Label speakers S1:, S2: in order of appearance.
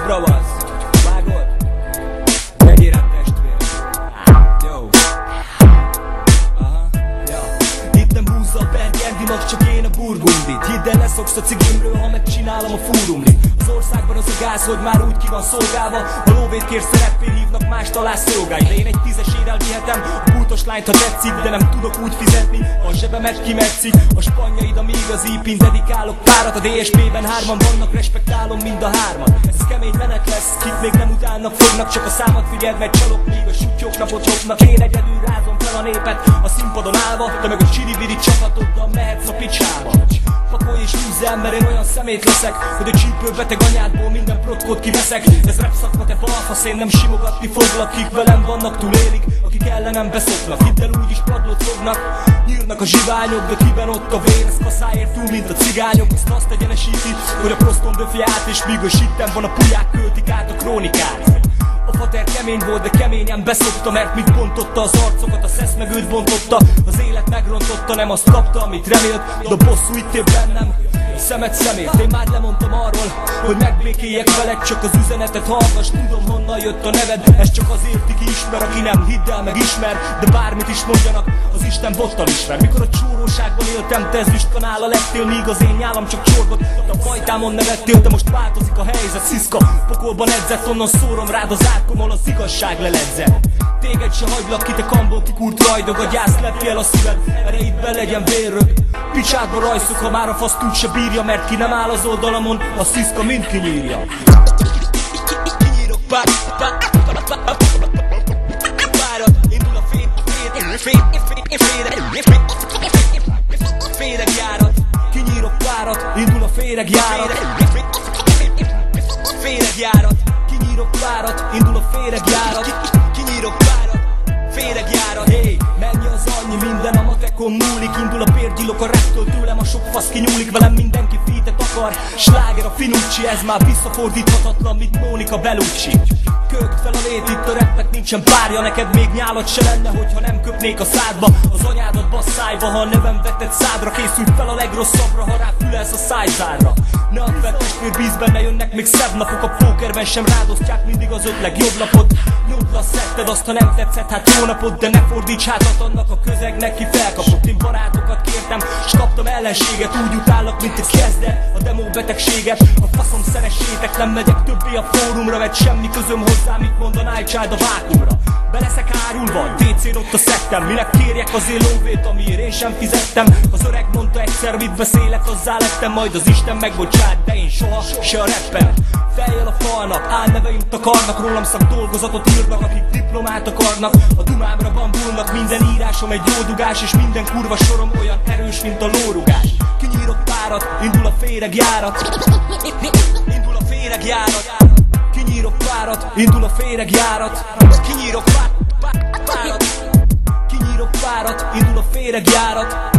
S1: bravasz, vágod? Legyél rám testvér. Jó. Aha, ja. Itt nem húzza a Bergendi mag, csak én a burgundit. Hidd el, leszoksz a cigimről, ha megcsinálom a fórumlit. Az országban az a gáz, hogy már úgy ki van szolgálva. A lóvét kér szerepfél, hívnak, más talál szolgálj. De én egy 10-es érrel vihetem a bútos lányt, ha tetszik. De nem tudok úgy fizetni, ha a zsebemet kimetszik. A spanyaid, ami igazi, pin dedikálok párat. A DSP-ben 3-an vannak, respektálom mind a 3-at. Ez kemény menet lesz, kik még nem utálnak, fognak. Csak a számat figyeld, mert csalok, míg a sutyók napot hopnak. Én egyedül rázom fel a népet a színpadon állva. Te meg a csiriviri csapatoddal mehetsz a picsába. Pakolj és húzzál, mert én olyan szemét leszek, hogy a csípő beteg anyádból minden protkót kiveszek. Ez rap szakma, te balfasz, én nem simogatni foglak. Kik velem vannak, túlélik, akik ellenem beszoknak. Hidd el, úgyis padlót fognak, nyírnak a zsiványok, de kiben ott a vér, ez kaszáért túl, mint a cigányok. Ezt azt egyenesíti, hogy a proston döfi át, és míg a sitten van, a pulyák költik át a krónikát. A fater kemény volt, de keményen beszokta, mert mit bontotta az arcokat, a szesz meg őt bontotta. Az élet megrontotta, nem azt kapta, amit remélt, de a bosszú itt él bennem, szemet szemért. Én már lemondtam arról, hogy megbékéljek veled, csak az üzenetet hallgass, tudom honnan jött a neved. Ez csak azért ki ismer, aki nem hidd el, meg ismer, de bármit is mondjanak, az Isten bottal ismer. Mikor a csóróságban éltem, te ezüstkanála lettél, míg az én nyálam csak csorgott. A fajtámon nevettél, de most változik a helyzet, sziszka. Pokolban edzett, onnan szórom rád az árkommal, az igazság leledzett. Téged se hagylak ki, te kambol kikúrt rajdog, a gyász lepjél a szíved, erejétben legyen vérrög. Picsádba rajszok, ha már a faszt úgy se bírja, mert ki nem áll az oldalamon, a sziszka mind kinyírja. Kinyírok párat, indul a féregjárat. Kinyírok párat, indul a féregjárat. Féregjárat, kinyírok párat, indul a féregjárat. Kinyírok párat, féregjárat. Hey, mennyi az annyi, minden a matekon múlik. Indul a pérgyilok a raptől, tőlem a sok fasz kinyúlik. Velem mindenki featet akar, sláger a Finucci. Ez már visszafordíthatatlan, mint Mónika Bellucci. Kökt fel a lét, itt a rapnek nincsen párja. Neked még nyálad se lenne, hogyha nem köpnék a szádba. Az anyádat basszájba, ha a nevem vetted szádra. Készült fel a legrosszabbra, ha rá fülelsz a szájzárra. Ne add fel testvér, bíz benne, jönnek még szebb napok. A pókerben sem rádosztják mindig az 5 legjobb napot. Nyomd le a szetted, azt ha nem tetszett, hát jó napot. De ne fordíts hátat annak a közegnek, ki felkapott. Én barátokat kértem, s kaptam ellenséget. Úgy utállak, mint egy kezdet, a demo betegséget. A faszom szeressétek, nem megyek többé a fórumra, mert semmi közöm hozzá, mit mond a Nightchild a vákumra. Be leszek árulva, DC-n ott a szettem. Minek kérjek azért lóvét, amiért én sem fizettem. Az öreg mondta egyszer, mit beszélek, azzá lettem. Majd az Isten megbocsát, de én soha se a rappen. Fejjel a falnak, álneveim takarnak, rólam szak dolgozatot írnak, akik diplomát akarnak. A dumámra bambulnak, minden írásom egy jó dugás, és minden kurva sorom olyan erős, mint a lórugás. Kinyírok párat, indul a féregjárat. Indul a féregjárat. Kinyírok párat, indul a féregjárat. Kinyírok párat. Kinyírok párat, indul a féregjárat.